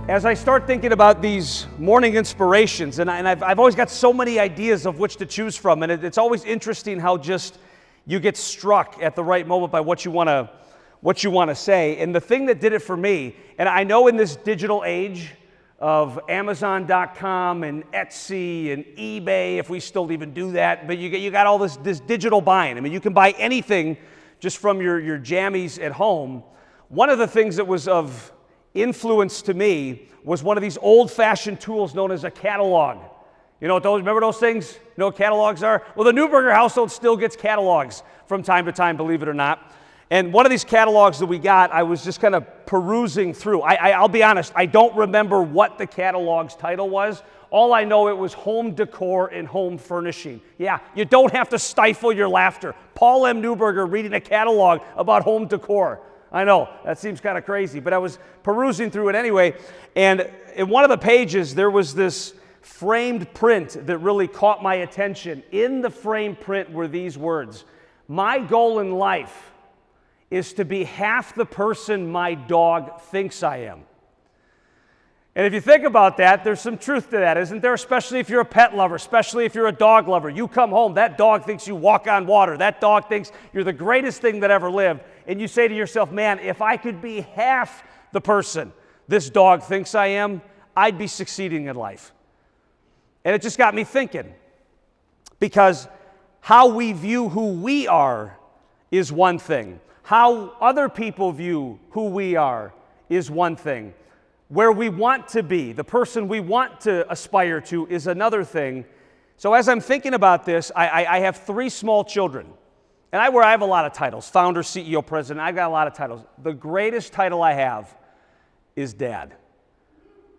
As I start thinking about these morning inspirations, and I've always got so many ideas of which to choose from, and it's always interesting how just you get struck at the right moment by what you want to say. And the thing that did it for me, and I know in this digital age of Amazon.com and Etsy and eBay, if we still even do that, but you got all this digital buying. I mean, you can buy anything just from your jammies at home. One of the things that was of influence to me was one of these old-fashioned tools known as a catalog. You know, remember those things? You know what catalogs are? Well, the Newberger household still gets catalogs from time to time, believe it or not. And one of these catalogs that we got, I was just kind of perusing through. I'll be honest, I don't remember what the catalog's title was. All I know, it was home decor and home furnishing. Yeah, you don't have to stifle your laughter. Paul M. Newberger reading a catalog about home decor. I know, that seems kind of crazy, but I was perusing through it anyway, and in one of the pages, there was this framed print that really caught my attention. In the framed print were these words: "My goal in life is to be half the person my dog thinks I am." And if you think about that, there's some truth to that, isn't there? Especially if you're a pet lover, especially if you're a dog lover. You come home, that dog thinks you walk on water. That dog thinks you're the greatest thing that ever lived. And you say to yourself, man, if I could be half the person this dog thinks I am, I'd be succeeding in life. And it just got me thinking, because how we view who we are is one thing. How other people view who we are is one thing. Where we want to be, the person we want to aspire to, is another thing. So as I'm thinking about this, I have 3 small children. And I have a lot of titles: founder, CEO, president. I've got a lot of titles. The greatest title I have is dad.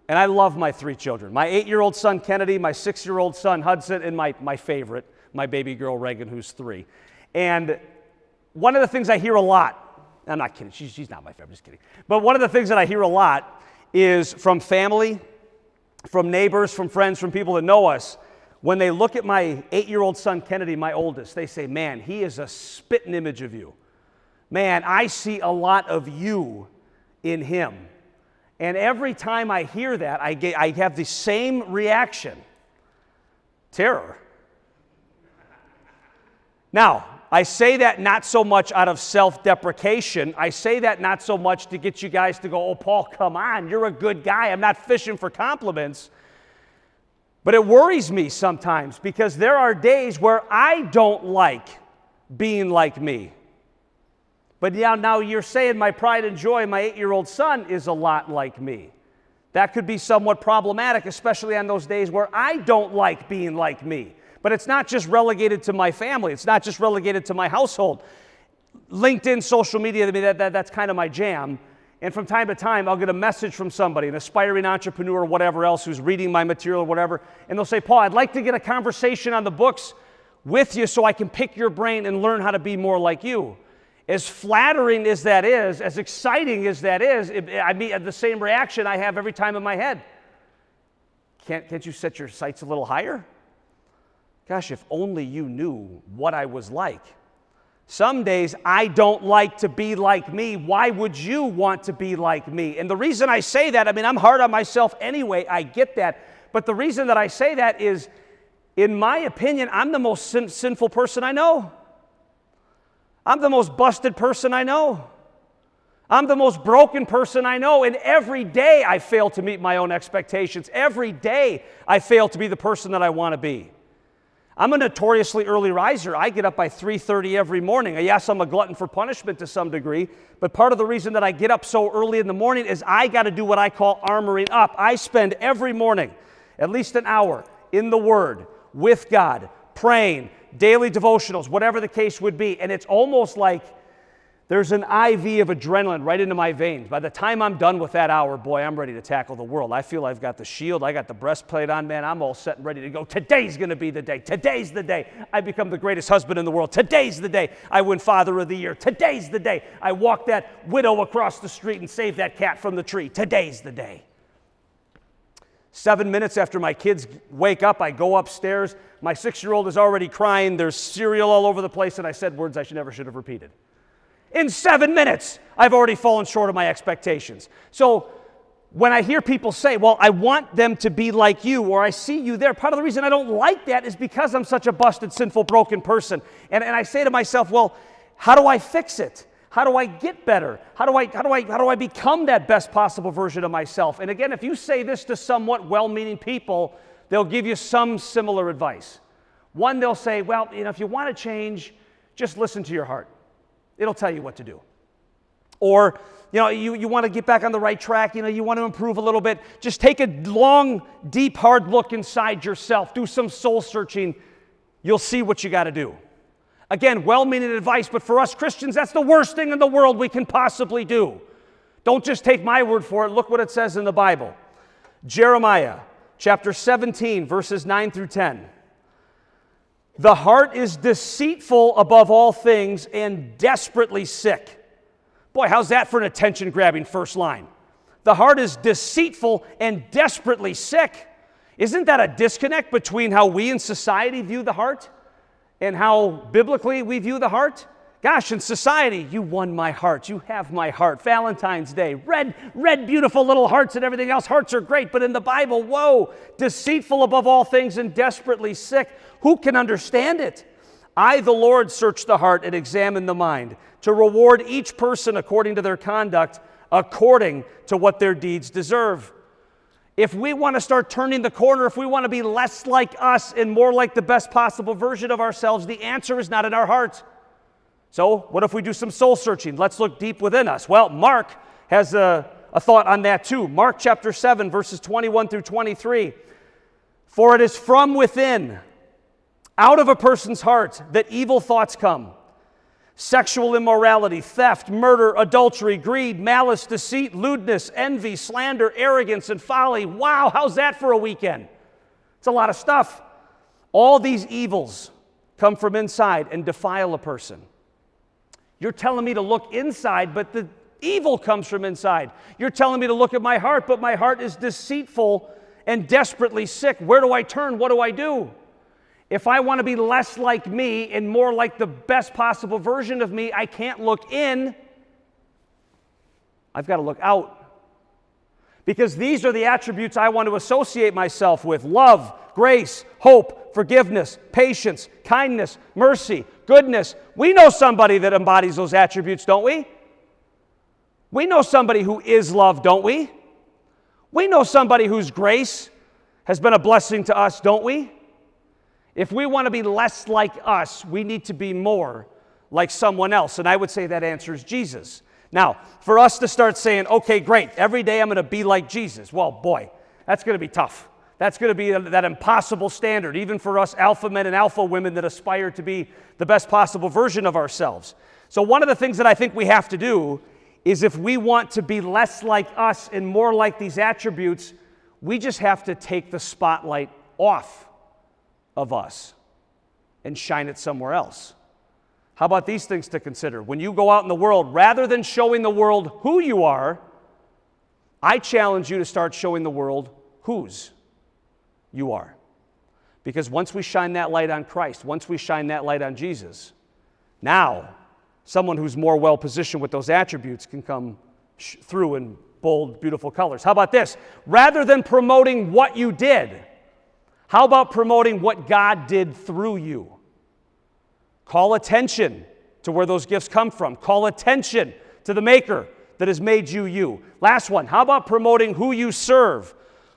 And I love my 3 children. My 8-year-old son, Kennedy, my 6-year-old son, Hudson, and my favorite, my baby girl, Reagan, who's 3. And one of the things I hear a lot, I'm not kidding, she's not my favorite, just kidding. But one of the things that I hear a lot is from family, from neighbors, from friends, from people that know us. When they look at my 8-year-old son, Kennedy, my oldest, they say, man, he is a spitting image of you. Man, I see a lot of you in him. And every time I hear that, I have the same reaction: terror. Now, I say that not so much out of self-deprecation. I say that not so much to get you guys to go, oh, Paul, come on, you're a good guy. I'm not fishing for compliments. But it worries me sometimes, because there are days where I don't like being like me. But now you're saying my pride and joy, my 8-year-old son, is a lot like me. That could be somewhat problematic, especially on those days where I don't like being like me. But it's not just relegated to my family. It's not just relegated to my household. LinkedIn, social media, I mean, that's kind of my jam. And from time to time, I'll get a message from somebody, an aspiring entrepreneur or whatever else, who's reading my material or whatever, and they'll say, Paul, I'd like to get a conversation on the books with you so I can pick your brain and learn how to be more like you. As flattering as that is, as exciting as that is, I mean, the same reaction I have every time in my head. Can't you set your sights a little higher? Gosh, if only you knew what I was like. Some days I don't like to be like me. Why would you want to be like me? And the reason I say that, I mean, I'm hard on myself anyway, I get that. But the reason that I say that is, in my opinion, I'm the most sinful person I know. I'm the most busted person I know. I'm the most broken person I know. And every day I fail to meet my own expectations. Every day I fail to be the person that I want to be. I'm a notoriously early riser. I get up by 3:30 every morning. Yes, I'm a glutton for punishment to some degree, but part of the reason that I get up so early in the morning is I got to do what I call armoring up. I spend every morning at least an hour in the Word, with God, praying, daily devotionals, whatever the case would be, and it's almost like there's an IV of adrenaline right into my veins. By the time I'm done with that hour, boy, I'm ready to tackle the world. I feel I've got the shield. I got the breastplate on, man. I'm all set and ready to go. Today's going to be the day. Today's the day I become the greatest husband in the world. Today's the day I win Father of the Year. Today's the day I walk that widow across the street and save that cat from the tree. Today's the day. 7 minutes after my kids wake up, I go upstairs. My 6-year-old is already crying. There's cereal all over the place, and I said words I never should have repeated. In 7 minutes, I've already fallen short of my expectations. So when I hear people say, well, I want them to be like you, or I see you there, part of the reason I don't like that is because I'm such a busted, sinful, broken person. And I say to myself, well, how do I fix it? How do I get better? How do I become that best possible version of myself? And again, if you say this to somewhat well-meaning people, they'll give you some similar advice. One, they'll say, well, if you want to change, just listen to your heart. It'll tell you what to do. Or, you want to get back on the right track, you want to improve a little bit, just take a long, deep, hard look inside yourself. Do some soul searching. You'll see what you got to do. Again, well-meaning advice, but for us Christians, that's the worst thing in the world we can possibly do. Don't just take my word for it. Look what it says in the Bible. Jeremiah chapter 17, verses 9 through 10. The heart is deceitful above all things and desperately sick. Boy, how's that for an attention-grabbing first line? The heart is deceitful and desperately sick. Isn't that a disconnect between how we in society view the heart and how biblically we view the heart? Gosh, in society, you won my heart. You have my heart. Valentine's Day, red, beautiful little hearts and everything else. Hearts are great, but in the Bible, whoa, deceitful above all things and desperately sick. Who can understand it? I, the Lord, search the heart and examine the mind, to reward each person according to their conduct, according to what their deeds deserve. If we want to start turning the corner, if we want to be less like us and more like the best possible version of ourselves, the answer is not in our heart. So what if we do some soul searching? Let's look deep within us. Well, Mark has a thought on that too. Mark chapter 7, verses 21 through 23. For it is from within, out of a person's heart, that evil thoughts come. Sexual immorality, theft, murder, adultery, greed, malice, deceit, lewdness, envy, slander, arrogance, and folly. Wow, how's that for a weekend? It's a lot of stuff. All these evils come from inside and defile a person. You're telling me to look inside, but the evil comes from inside. You're telling me to look at my heart, but my heart is deceitful and desperately sick. Where do I turn? What do I do? If I want to be less like me and more like the best possible version of me, I can't look in. I've got to look out. Because these are the attributes I want to associate myself with: love, grace, hope, forgiveness, patience, kindness, mercy, goodness. We know somebody that embodies those attributes, don't we? We know somebody who is love, don't we? We know somebody whose grace has been a blessing to us, don't we? If we want to be less like us, we need to be more like someone else. And I would say that answer is Jesus. Now, for us to start saying, okay, great, every day I'm going to be like Jesus. Well, boy, that's going to be tough. That's going to be that impossible standard, even for us alpha men and alpha women that aspire to be the best possible version of ourselves. So one of the things that I think we have to do is, if we want to be less like us and more like these attributes, we just have to take the spotlight off of us and shine it somewhere else. How about these things to consider? When you go out in the world, rather than showing the world who you are, I challenge you to start showing the world whose you are. Because once we shine that light on Christ, once we shine that light on Jesus, now someone who's more well-positioned with those attributes can come through in bold, beautiful colors. How about this? Rather than promoting what you did, how about promoting what God did through you? Call attention to where those gifts come from. Call attention to the Maker that has made you you. Last one, how about promoting who you serve?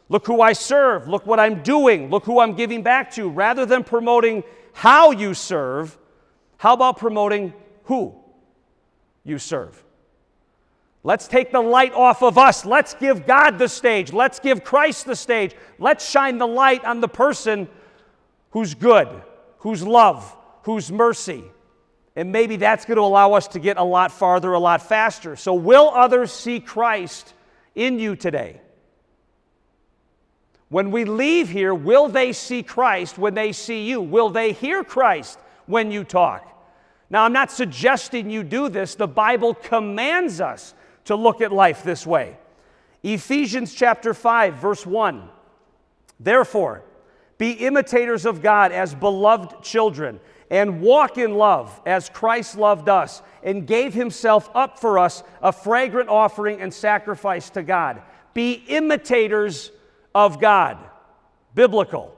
Look who I serve. Look what I'm doing. Look who I'm giving back to. Rather than promoting how you serve, how about promoting who you serve? Let's take the light off of us. Let's give God the stage. Let's give Christ the stage. Let's shine the light on the person who's good, who's love, who's mercy. And maybe that's going to allow us to get a lot farther, a lot faster. So will others see Christ in you today? When we leave here, will they see Christ when they see you? Will they hear Christ when you talk? Now, I'm not suggesting you do this. The Bible commands us to look at life this way. Ephesians chapter 5, verse 1. Therefore, be imitators of God as beloved children, and walk in love as Christ loved us and gave himself up for us, a fragrant offering and sacrifice to God. Be imitators of God. Biblical.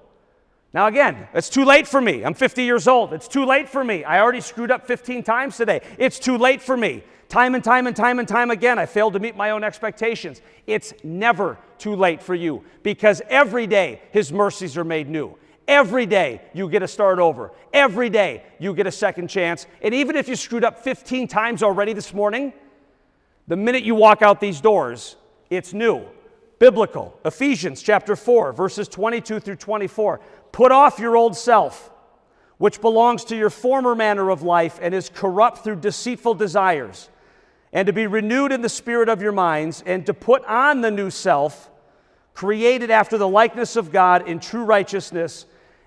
Now again, it's too late for me. I'm 50 years old. It's too late for me. I already screwed up 15 times today. It's too late for me. Time and time and time and time again, I failed to meet my own expectations. It's never too late for you, because every day His mercies are made new. Every day you get to start over. Every day you get a second chance. And even if you screwed up 15 times already this morning, the minute you walk out these doors, it's new. Biblical. Ephesians chapter 4, verses 22 through 24. Put off your old self, which belongs to your former manner of life and is corrupt through deceitful desires, and to be renewed in the spirit of your minds, and to put on the new self, created after the likeness of God in true righteousness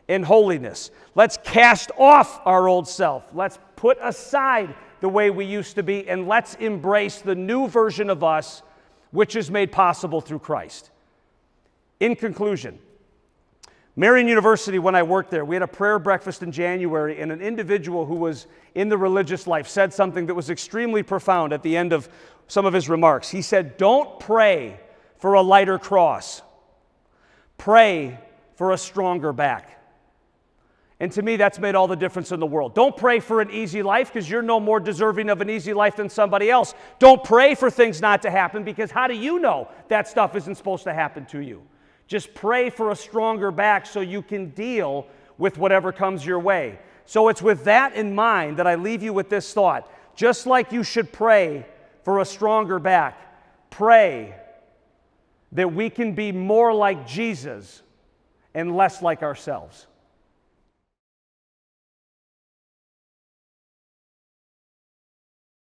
and holiness. Let's cast off our old self. Let's put aside the way we used to be, and let's embrace the new version of us, which is made possible through Christ. In conclusion, Marian University, when I worked there, we had a prayer breakfast in January, and an individual who was in the religious life said something that was extremely profound at the end of some of his remarks. He said, "Don't pray for a lighter cross. Pray for a stronger back." And to me, that's made all the difference in the world. Don't pray for an easy life, because you're no more deserving of an easy life than somebody else. Don't pray for things not to happen, because how do you know that stuff isn't supposed to happen to you? Just pray for a stronger back so you can deal with whatever comes your way. So it's with that in mind that I leave you with this thought. Just like you should pray for a stronger back, pray that we can be more like Jesus and less like ourselves.